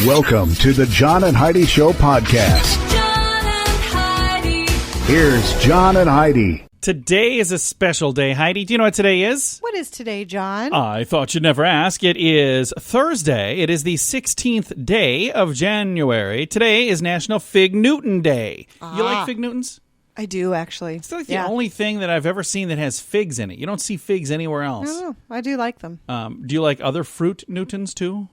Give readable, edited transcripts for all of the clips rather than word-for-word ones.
Welcome to the John and Heidi Show podcast. John and Heidi. Here's John and Heidi. Today is a special day. Heidi, do you know what today is? What is today, John? I thought you'd never ask. It is Thursday. It is the 16th day of January. Today is National Fig Newton Day. You like Fig Newtons? I do, actually. It's like the only thing that I've ever seen that has figs in it. You don't see figs anywhere else. No, I do like them. Do you like other fruit Newtons, too?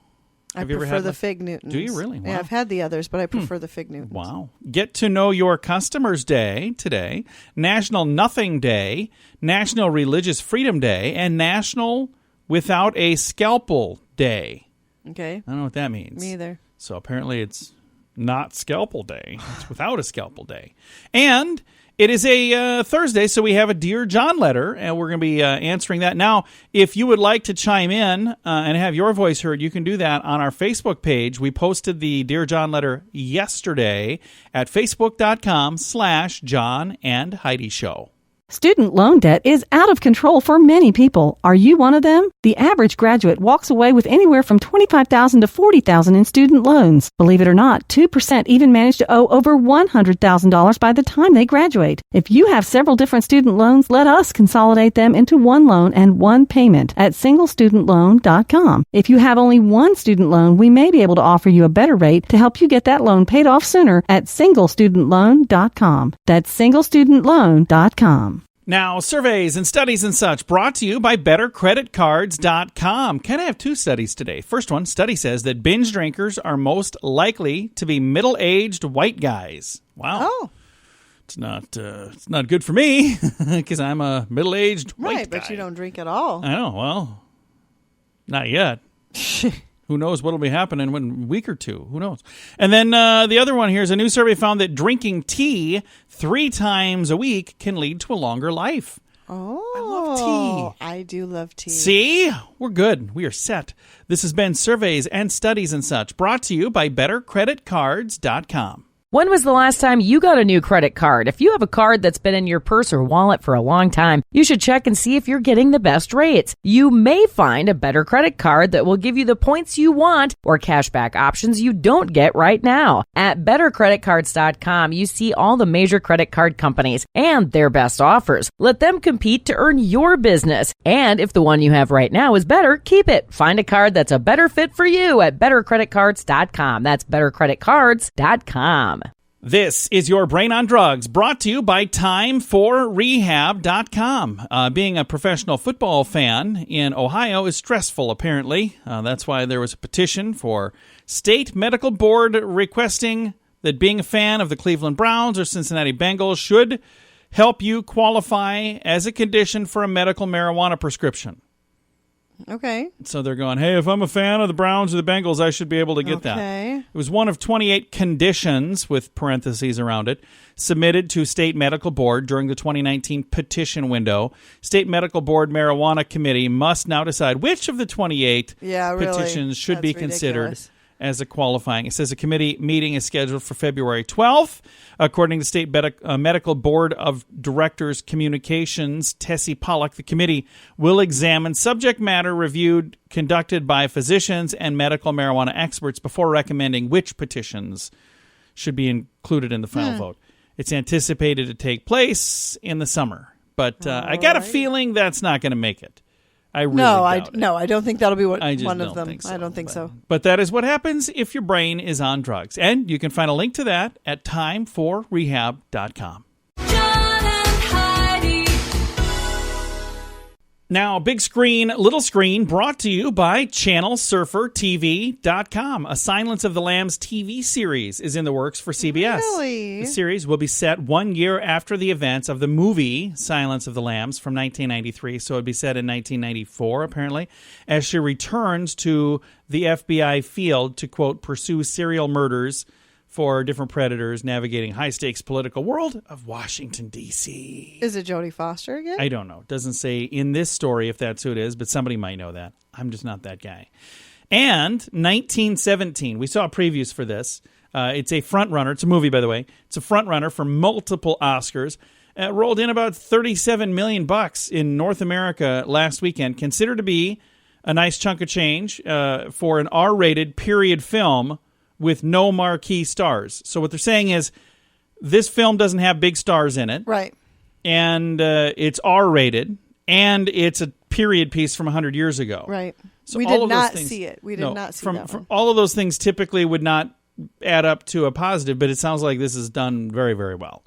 I prefer the Fig Newtons. Do you really? Wow. Yeah, I've had the others, but I prefer the Fig Newtons. Wow. Get to know your customers day today, National Nothing Day, National Religious Freedom Day, and National Without a Scalpel Day. Okay. I don't know what that means. Me either. So apparently it's not Scalpel Day. It's without a Scalpel Day. And it is a Thursday, so we have a Dear John letter, and we're going to be answering that. Now, if you would like to chime in and have your voice heard, you can do that on our Facebook page. We posted the Dear John letter yesterday at facebook.com/John and Heidi Show. Student loan debt is out of control for many people. Are you one of them? The average graduate walks away with anywhere from $25,000 to $40,000 in student loans. Believe it or not, 2% even manage to owe over $100,000 by the time they graduate. If you have several different student loans, let us consolidate them into one loan and one payment at singlestudentloan.com. If you have only one student loan, we may be able to offer you a better rate to help you get that loan paid off sooner at singlestudentloan.com. That's singlestudentloan.com. Now, surveys and studies and such brought to you by BetterCreditCards.com. Kind of have two studies today. First one, study says that binge drinkers are most likely to be middle-aged white guys. Wow. Oh. It's not good for me because I'm a middle-aged white guy. Right, but you don't drink at all. I know. Well, not yet. Who knows what'll be happening in a week or two? Who knows? And then the other one here is a new survey found that drinking tea 3 times a week can lead to a longer life. Oh. I love tea. I do love tea. See? We're good. We are set. This has been Surveys and Studies and Such, brought to you by BetterCreditCards.com. When was the last time you got a new credit card? If you have a card that's been in your purse or wallet for a long time, you should check and see if you're getting the best rates. You may find a better credit card that will give you the points you want or cashback options you don't get right now. At BetterCreditCards.com, you see all the major credit card companies and their best offers. Let them compete to earn your business. And if the one you have right now is better, keep it. Find a card that's a better fit for you at BetterCreditCards.com. That's BetterCreditCards.com. This is your Brain on Drugs, brought to you by TimeForRehab.com. Being a professional football fan in Ohio is stressful, apparently. That's why there was a petition for state medical board requesting that being a fan of the Cleveland Browns or Cincinnati Bengals should help you qualify as a condition for a medical marijuana prescription. Okay. So they're going, hey, if I'm a fan of the Browns or the Bengals, I should be able to get that. It was one of 28 conditions, with parentheses around it, submitted to State Medical Board during the 2019 petition window. State Medical Board Marijuana Committee must now decide which of the 28 petitions should be considered as a qualifying. It says a committee meeting is scheduled for February 12th. According to State Medical Board of Directors Communications, Tessie Pollock, the committee will examine subject matter conducted by physicians and medical marijuana experts before recommending which petitions should be included in the final vote. It's anticipated to take place in the summer, but I got a feeling that's not going to make it. I really doubt it. No, I don't think that'll be one of them. Think so, I don't think so. But that is what happens if your brain is on drugs. And you can find a link to that at TimeForRehab.com. John and Heidi. Now, big screen, little screen, brought to you by ChannelSurferTV.com. A Silence of the Lambs TV series is in the works for CBS. Really? The series will be set 1 year after the events of the movie Silence of the Lambs from 1993, so it would be set in 1994, apparently, as she returns to the FBI field to, quote, pursue serial murders for different predators navigating high-stakes political world of Washington, D.C. Is it Jodie Foster again? I don't know. It doesn't say in this story if that's who it is, but somebody might know that. I'm just not that guy. And 1917. We saw previews for this. It's a front-runner. It's a movie, by the way. It's a front-runner for multiple Oscars. Rolled in about $37 million in North America last weekend. Considered to be a nice chunk of change for an R-rated period film with no marquee stars. So what they're saying is this film doesn't have big stars in it. Right. And it's R-rated, and it's a period piece from 100 years ago. Right. So we all did of those not things- see it. We did no, not see from, that one. all of those things typically would not add up to a positive, but it sounds like this is done very, very well.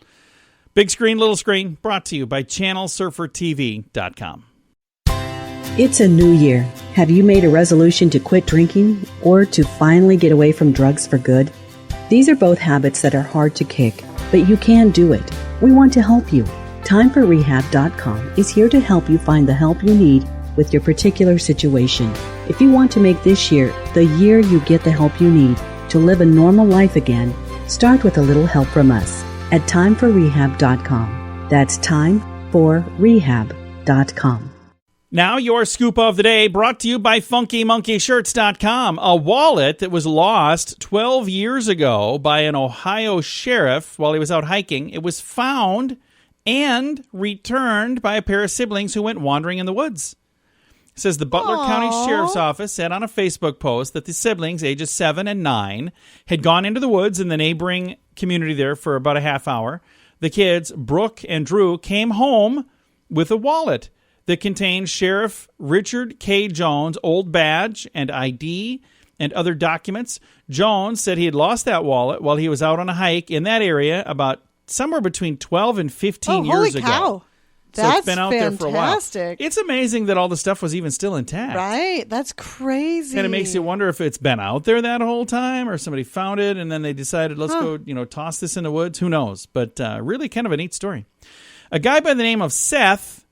Big screen, little screen, brought to you by ChannelSurferTV.com. It's a new year. Have you made a resolution to quit drinking or to finally get away from drugs for good? These are both habits that are hard to kick, but you can do it. We want to help you. TimeForRehab.com is here to help you find the help you need with your particular situation. If you want to make this year the year you get the help you need to live a normal life again, start with a little help from us at TimeForRehab.com. That's TimeForRehab.com. Now, your scoop of the day brought to you by FunkyMonkeyShirts.com, a wallet that was lost 12 years ago by an Ohio sheriff while he was out hiking. It was found and returned by a pair of siblings who went wandering in the woods. It says the Butler County Sheriff's Office said on a Facebook post that the siblings, ages 7 and 9, had gone into the woods in the neighboring community there for about a half hour. The kids, Brooke and Drew, came home with a wallet that contained Sheriff Richard K. Jones' old badge and ID and other documents. Jones said he had lost that wallet while he was out on a hike in that area about somewhere between 12 and 15 years ago. Holy cow. So That's it's been out there for a while. fantastic. It's amazing that all the stuff was even still intact. Right? That's crazy. And it makes you wonder if it's been out there that whole time or somebody found it and then they decided, let's go, toss this in the woods. Who knows? But really kind of a neat story. A guy by the name of Seth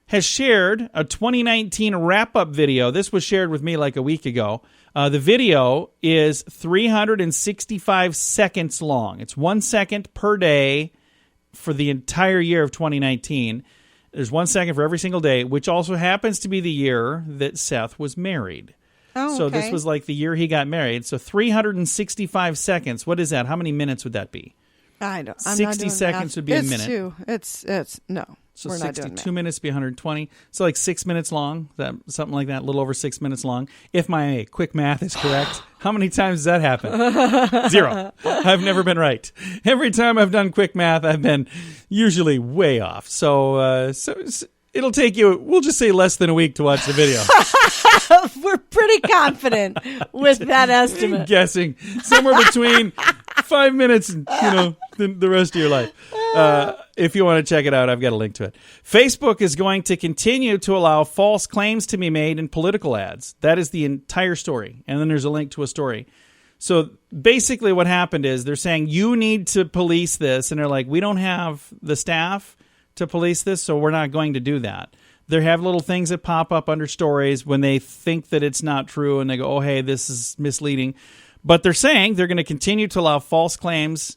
has shared a 2019 wrap-up video. This was shared with me like a week ago. The video is 365 seconds long. It's 1 second per day for the entire year of 2019. There's 1 second for every single day, which also happens to be the year that Seth was married. Oh, so okay. this was like the year he got married. So 365 seconds. What is that? How many minutes would that be? I don't. 60 seconds would be a minute. It's no. So we're not doing 62 that. minutes would be 120. So like 6 minutes long, something like that, a little over 6 minutes long. If my quick math is correct, how many times does that happen? 0. I've never been right. Every time I've done quick math, I've been usually way off. So it'll take you, we'll just say less than a week to watch the video. We're pretty confident with that estimate. Guessing somewhere between 5 minutes and the rest of your life. If you want to check it out, I've got a link to it. Facebook is going to continue to allow false claims to be made in political ads. That is the entire story. And then there's a link to a story. So basically what happened is they're saying you need to police this. And they're like, we don't have the staff to police this, so we're not going to do that. They have little things that pop up under stories when they think that it's not true. And they go, oh, hey, this is misleading. But they're saying they're going to continue to allow false claims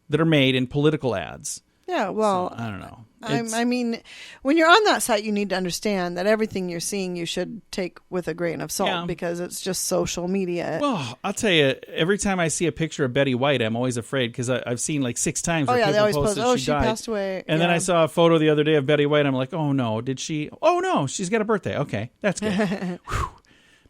that are made in political ads. Yeah, well, So, I don't know. I mean, when you're on that site, you need to understand that everything you're seeing you should take with a grain of salt because it's just social media. Well, I'll tell you, every time I see a picture of Betty White, I'm always afraid because I've seen like 6 times where they people always posted post, she died. passed away. And then I saw a photo the other day of Betty White. I'm like, oh no, did she? Oh no, she's got a birthday. Okay, that's good. Whew.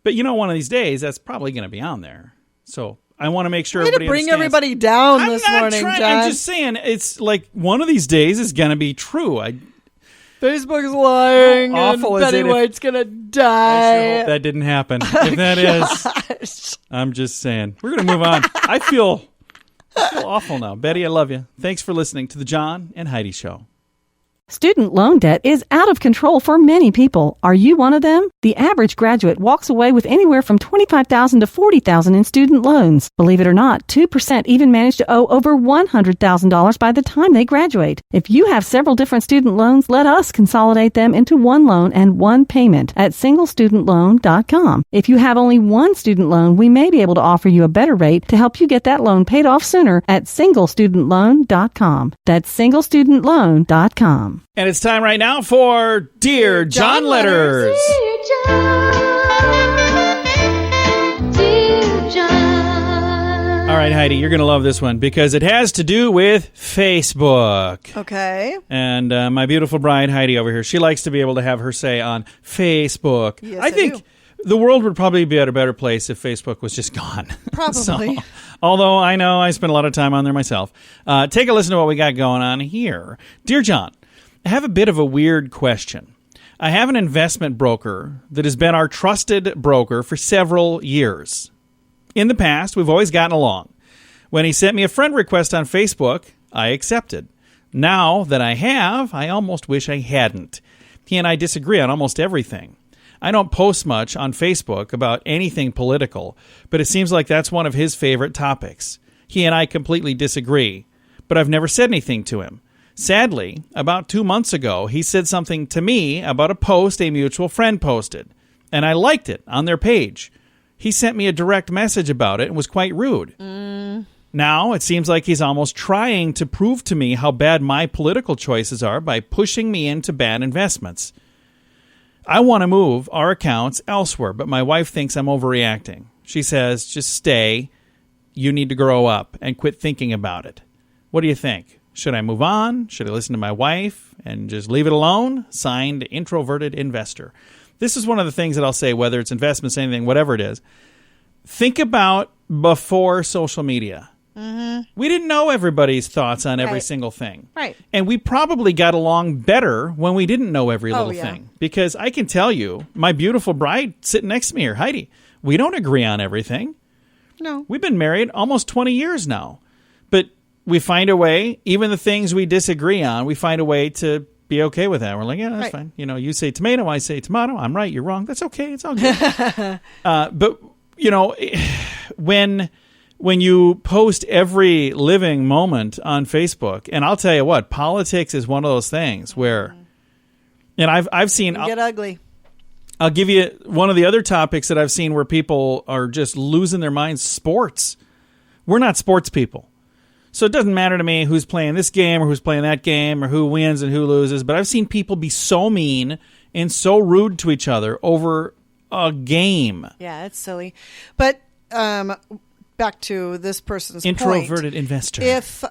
But one of these days, that's probably going to be on there. So I want to make sure everybody bring understands. everybody down I'm this not morning, trying, John. I'm just saying, it's like one of these days is going to be true. Facebook's lying. How awful and is Betty it if- White's gonna I die. sure hope that didn't happen. If that is, I'm just saying. We're going to move on. I feel awful now. Betty, I love you. Thanks for listening to the John and Heidi Show. Student loan debt is out of control for many people. Are you one of them? The average graduate walks away with anywhere from $25,000 to $40,000 in student loans. Believe it or not, 2% even manage to owe over $100,000 by the time they graduate. If you have several different student loans, let us consolidate them into one loan and one payment at singlestudentloan.com. If you have only one student loan, we may be able to offer you a better rate to help you get that loan paid off sooner at singlestudentloan.com. That's singlestudentloan.com. And it's time right now for Dear John Letters. Dear John. All right, Heidi, you're going to love this one because it has to do with Facebook. Okay. And my beautiful bride, Heidi, over here, she likes to be able to have her say on Facebook. Yes, I think do. The world would probably be at a better place if Facebook was just gone. Probably. Although I know I spend a lot of time on there myself. Take a listen to what we got going on here. Dear John, I have a bit of a weird question. I have an investment broker that has been our trusted broker for several years. In the past, we've always gotten along. When he sent me a friend request on Facebook, I accepted. Now that I have, I almost wish I hadn't. He and I disagree on almost everything. I don't post much on Facebook about anything political, but it seems like that's one of his favorite topics. He and I completely disagree, but I've never said anything to him. Sadly, about 2 months ago, he said something to me about a post a mutual friend posted, and I liked it on their page. He sent me a direct message about it and was quite rude. Now, it seems like he's almost trying to prove to me how bad my political choices are by pushing me into bad investments. I want to move our accounts elsewhere, but my wife thinks I'm overreacting. She says, just stay. You need to grow up and quit thinking about it. What do you think? Should I move on? Should I listen to my wife and just leave it alone? Signed, Introverted Investor. This is one of the things that I'll say, whether it's investments, anything, whatever it is. Think about before social media. We didn't know everybody's thoughts on every single thing. Right. And we probably got along better when we didn't know every little thing. Because I can tell you, my beautiful bride sitting next to me here, Heidi, we don't agree on everything. No. We've been married almost 20 years now. But we find a way, even the things we disagree on, we find a way to be okay with that. We're like, yeah, that's fine. You know, you say tomato, I say tomato. I'm right, you're wrong. That's okay. It's all good. But, you know, when you post every living moment on Facebook, and I'll tell you what, politics is one of those things where, and I've seen... Get ugly. I'll give you one of the other topics that I've seen where people are just losing their minds, sports. We're not sports people. So it doesn't matter to me who's playing this game or who's playing that game or who wins and who loses. But I've seen people be so mean and so rude to each other over a game. Yeah, it's silly. But back to this person's Introverted point. Investor. If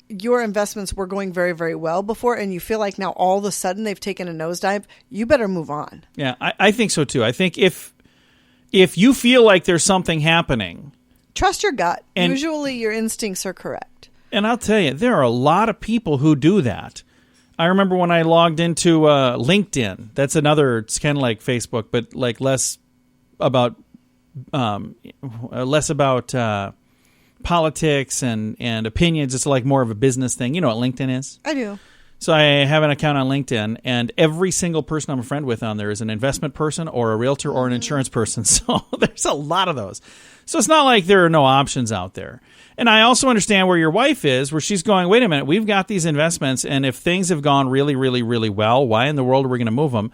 your investments were going very, very well before and you feel like now all of a sudden they've taken a nosedive, you better move on. Yeah, I think so too. I think if you feel like there's something happening... Trust your gut. Usually your instincts are correct. And I'll tell you, there are a lot of people who do that. I remember when I logged into LinkedIn. That's another, it's kind of like Facebook, but like less about politics and opinions. It's like more of a business thing. You know what LinkedIn is? I do. So I have an account on LinkedIn, and every single person I'm a friend with on there is an investment person or a realtor or an insurance person. So there's a lot of those. So it's not like there are no options out there. And I also understand where your wife is, where she's going, wait a minute, we've got these investments, and if things have gone really, really, really well, why in the world are we going to move them?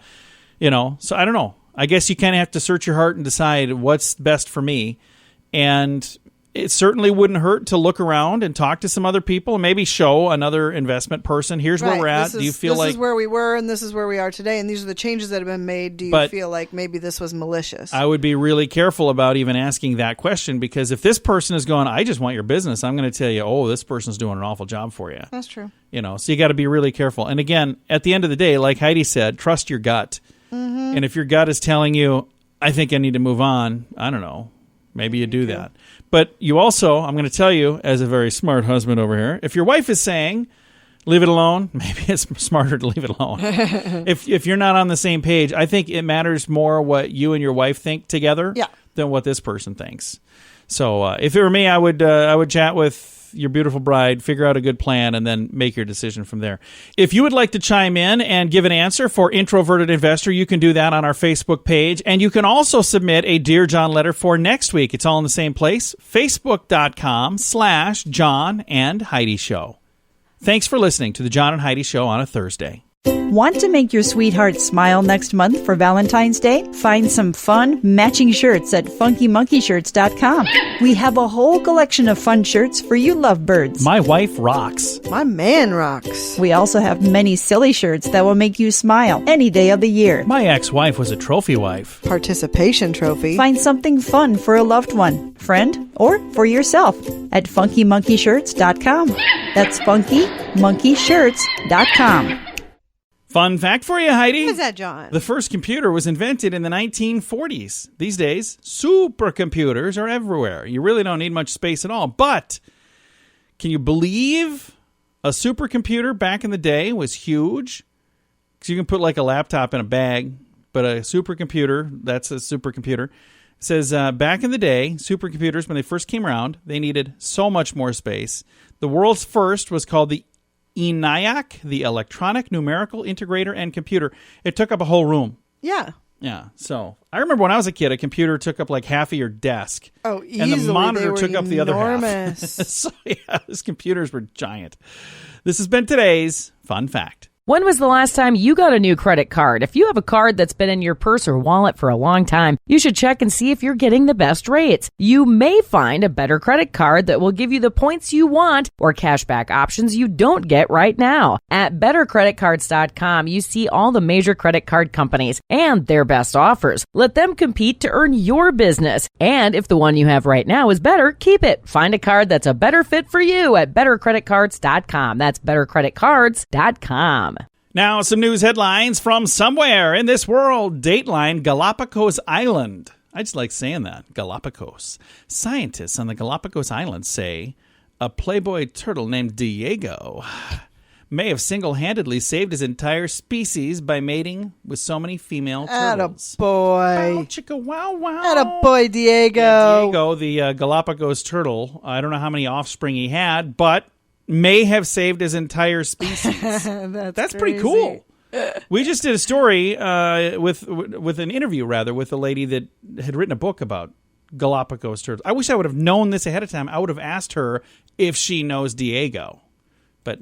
You know, so I don't know. I guess you kind of have to search your heart and decide what's best for me. And it certainly wouldn't hurt to look around and talk to some other people and maybe show another investment person, here's where we're at. Do you feel like... This is where we were and this is where we are today, and these are the changes that have been made. Do you feel like maybe this was malicious? I would be really careful about even asking that question, because if this person is going, I just want your business, I'm going to tell you, oh, this person's doing an awful job for you. That's true. You know, so you got to be really careful. And again, at the end of the day, like Heidi said, trust your gut. Mm-hmm. And if your gut is telling you, I think I need to move on, I don't know, maybe you do that. But you also, I'm going to tell you, as a very smart husband over here, if your wife is saying, leave it alone, maybe it's smarter to leave it alone. If you're not on the same page, I think it matters more what you and your wife think together than what this person thinks. So if it were me, I would chat with your beautiful bride, figure out a good plan, and then make your decision from there. If you would like to chime in and give an answer for Introverted Investor, you can do that on our Facebook page. And you can also submit a Dear John letter for next week. It's all in the same place, facebook.com/John and Heidi Show. Thanks for listening to the John and Heidi Show on a Thursday. Want to make your sweetheart smile next month for Valentine's Day? Find some fun, matching shirts at funkymonkeyshirts.com. We have a whole collection of fun shirts for you lovebirds. My wife rocks. My man rocks. We also have many silly shirts that will make you smile any day of the year. My ex-wife was a trophy wife. Participation trophy. Find something fun for a loved one, friend, or for yourself at funkymonkeyshirts.com. That's funkymonkeyshirts.com. Fun fact for you, Heidi. What's that, John? The first computer was invented in the 1940s. These days, supercomputers are everywhere. You really don't need much space at all. But can you believe a supercomputer back in the day was huge? Because you can put like a laptop in a bag, but a supercomputer, that's a supercomputer. It says back in the day, supercomputers, when they first came around, they needed so much more space. The world's first was called the ENIAC, the Electronic Numerical Integrator and Computer. It took up a whole room. Yeah. Yeah. So I remember when I was a kid, a computer took up like half of your desk. Oh, easily. And the monitor took up the other half. Enormous. So yeah, those computers were giant. This has been today's Fun Fact. When was the last time you got a new credit card? If you have a card that's been in your purse or wallet for a long time, you should check and see if you're getting the best rates. You may find a better credit card that will give you the points you want or cashback options you don't get right now. At bettercreditcards.com, you see all the major credit card companies and their best offers. Let them compete to earn your business. And if the one you have right now is better, keep it. Find a card that's a better fit for you at bettercreditcards.com. That's bettercreditcards.com. Now, some news headlines from somewhere in this world. Dateline, Galapagos Island. I just like saying that, Galapagos. Scientists on the Galapagos Islands say a Playboy turtle named Diego may have single-handedly saved his entire species by mating with so many female turtles. Attaboy. Wow, chicka, wow, wow. Attaboy, Diego. Yeah, Diego, the Galapagos turtle, I don't know how many offspring he had, but may have saved his entire species. That's pretty cool. We just did a story with an interview, with a lady that had written a book about Galapagos turtles. I wish I would have known this ahead of time. I would have asked her if she knows Diego. But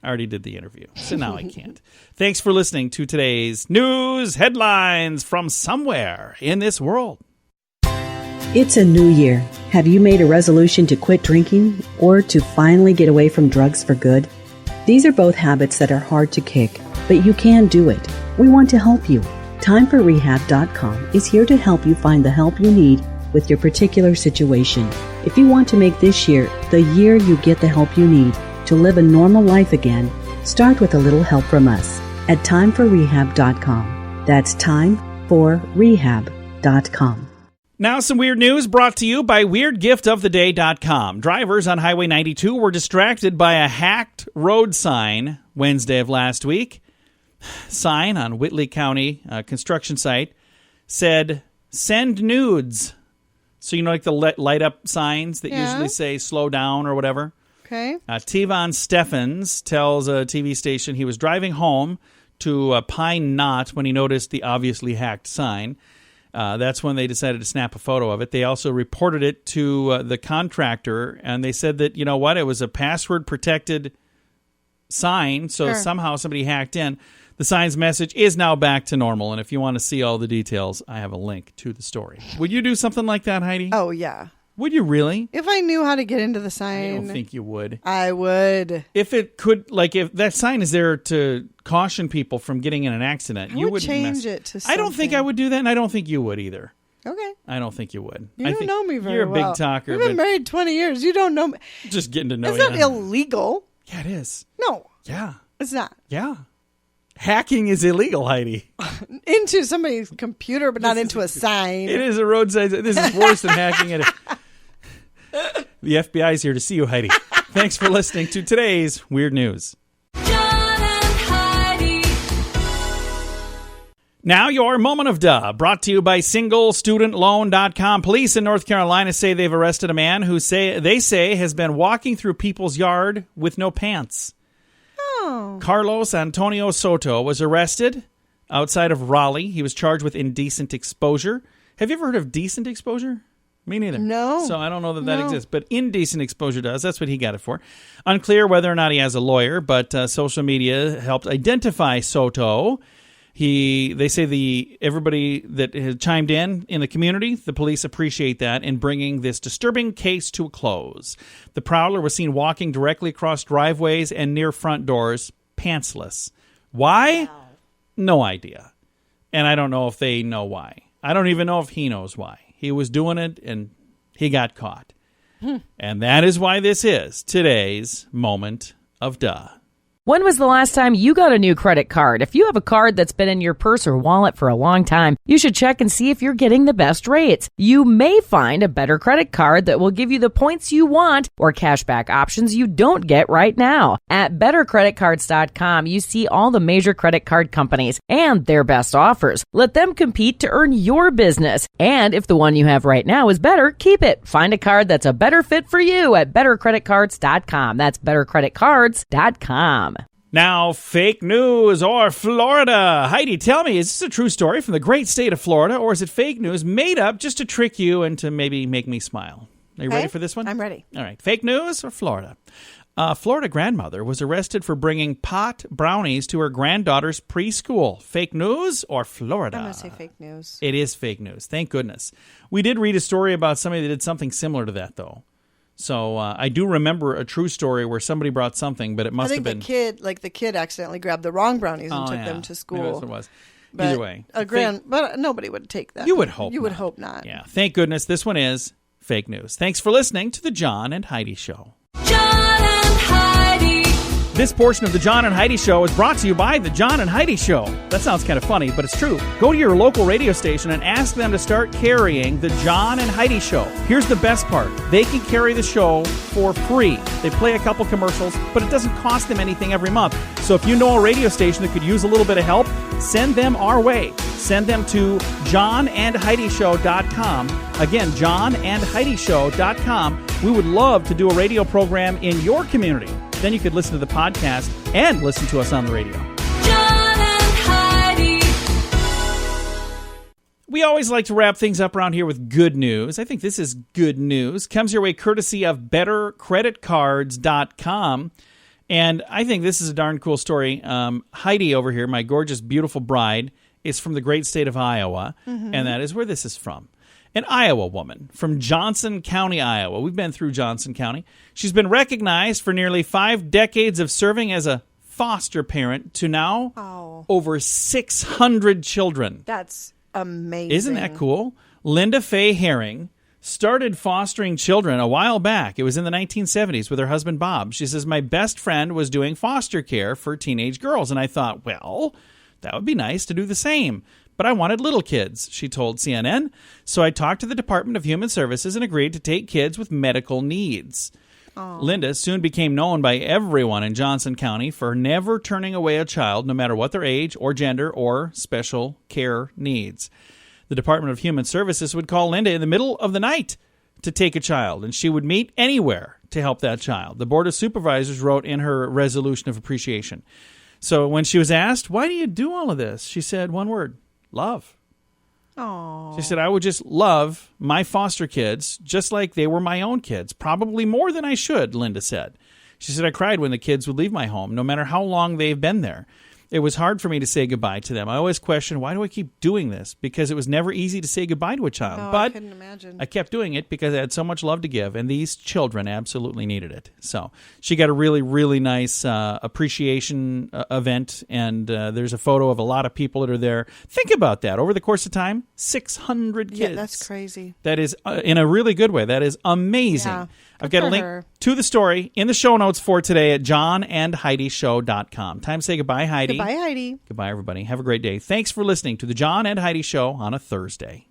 I already did the interview, so now I can't. Thanks for listening to today's news headlines from somewhere in this world. It's a new year. Have you made a resolution to quit drinking or to finally get away from drugs for good? These are both habits that are hard to kick, but you can do it. We want to help you. TimeForRehab.com is here to help you find the help you need with your particular situation. If you want to make this year the year you get the help you need to live a normal life again, start with a little help from us at TimeForRehab.com. That's TimeForRehab.com. Now some weird news brought to you by WeirdGiftOfTheDay.com. Drivers on Highway 92 were distracted by a hacked road sign Wednesday of last week. Sign on Whitley County construction site said, "Send nudes." So you know, like the light up signs that usually say slow down or whatever. Okay. Tevon Steffens tells a TV station he was driving home to Pine Knot when he noticed the obviously hacked sign. That's when they decided to snap a photo of it. They also reported it to the contractor, and they said that, you know what, it was a password-protected sign, so somehow somebody hacked in. The sign's message is now back to normal, and if you want to see all the details, I have a link to the story. Would you do something like that, Heidi? Oh, yeah. Would you really? If I knew how to get into the sign. I don't think you would. I would. If it could, like, if that sign is there to caution people from getting in an accident, you wouldn't change it to something. I don't think I would do that, and I don't think you would either. Okay. I don't think you would. You don't know me very well. You're a well. big talker. We've been married 20 years. You don't know me. Just getting to know you. It's not illegal. Yeah, it is. No. Yeah. It's not. Yeah. Hacking is illegal, Heidi. Into somebody's computer, but not into a sign. It is a roadside. This is worse than hacking it. The FBI is here to see you, Heidi. Thanks for listening to today's Weird News. John and Heidi. Now your moment of duh, brought to you by SingleStudentLoan.com. Police in North Carolina say they've arrested a man who they say has been walking through people's yard with no pants. Oh. Carlos Antonio Soto was arrested outside of Raleigh. He was charged with indecent exposure. Have you ever heard of decent exposure? Me neither. No. So I don't know that exists, but indecent exposure does. That's what he got it for. Unclear whether or not he has a lawyer, but social media helped identify Soto. They say everybody that has chimed in the community, the police appreciate that in bringing this disturbing case to a close. The prowler was seen walking directly across driveways and near front doors, pantsless. Why? Wow. No idea. And I don't know if they know why. I don't even know if he knows why. He was doing it, and he got caught. And that is why this is today's Moment of Duh. When was the last time you got a new credit card? If you have a card that's been in your purse or wallet for a long time, you should check and see if you're getting the best rates. You may find a better credit card that will give you the points you want or cashback options you don't get right now. At bettercreditcards.com, you see all the major credit card companies and their best offers. Let them compete to earn your business. And if the one you have right now is better, keep it. Find a card that's a better fit for you at bettercreditcards.com. That's bettercreditcards.com. Now, fake news or Florida. Heidi, tell me, is this a true story from the great state of Florida, or is it fake news made up just to trick you and to maybe make me smile? Are you ready for this one? I'm ready. All right. Fake news or Florida? Florida grandmother was arrested for bringing pot brownies to her granddaughter's preschool. Fake news or Florida? I'm going to say fake news. It is fake news. Thank goodness. We did read a story about somebody that did something similar to that, though. So I do remember a true story where somebody brought something, but it must have been... the kid accidentally grabbed the wrong brownies and took them to school. Maybe that's what it was. But either way. But nobody would take that. You would hope You would hope not. Yeah. Thank goodness this one is fake news. Thanks for listening to The John and Heidi Show. John and Heidi. This portion of The John and Heidi Show is brought to you by The John and Heidi Show. That sounds kind of funny, but it's true. Go to your local radio station and ask them to start carrying The John and Heidi Show. Here's the best part. They can carry the show for free. They play a couple commercials, but it doesn't cost them anything every month. So if you know a radio station that could use a little bit of help, send them our way. Send them to johnandheidishow.com. Again, johnandheidishow.com. We would love to do a radio program in your community. Then you could listen to the podcast and listen to us on the radio. John and Heidi. We always like to wrap things up around here with good news. I think this is good news. Comes your way courtesy of bettercreditcards.com. And I think this is a darn cool story. Heidi over here, my gorgeous, beautiful bride, is from the great state of Iowa. Mm-hmm. And that is where this is from. An Iowa woman from Johnson County, Iowa. We've been through Johnson County. She's been recognized for nearly 5 decades of serving as a foster parent to now over 600 children. That's amazing. Isn't that cool? Linda Faye Herring started fostering children a while back. It was in the 1970s with her husband, Bob. She says, my best friend was doing foster care for teenage girls. And I thought, well, that would be nice to do the same. But I wanted little kids, she told CNN. So I talked to the Department of Human Services and agreed to take kids with medical needs. Aww. Linda soon became known by everyone in Johnson County for never turning away a child, no matter what their age or gender or special care needs. The Department of Human Services would call Linda in the middle of the night to take a child, and she would meet anywhere to help that child. The Board of Supervisors wrote in her resolution of appreciation. So when she was asked, why do you do all of this? She said one word. Love. Aww. She said, I would just love my foster kids just like they were my own kids, probably more than I should, Linda said. She said, I cried when the kids would leave my home, no matter how long they've been there. It was hard for me to say goodbye to them. I always questioned, why do I keep doing this? Because it was never easy to say goodbye to a child. No, but I couldn't imagine. I kept doing it because I had so much love to give, and these children absolutely needed it. So she got a really, really nice appreciation event, and there's a photo of a lot of people that are there. Think about that. Over the course of time, 600 kids. Yeah, that's crazy. That is, in a really good way, that is amazing. Yeah. I've got a link to the story in the show notes for today at johnandheidishow.com. Time to say goodbye, Heidi. Goodbye, Heidi. Goodbye, everybody. Have a great day. Thanks for listening to the John and Heidi Show on a Thursday.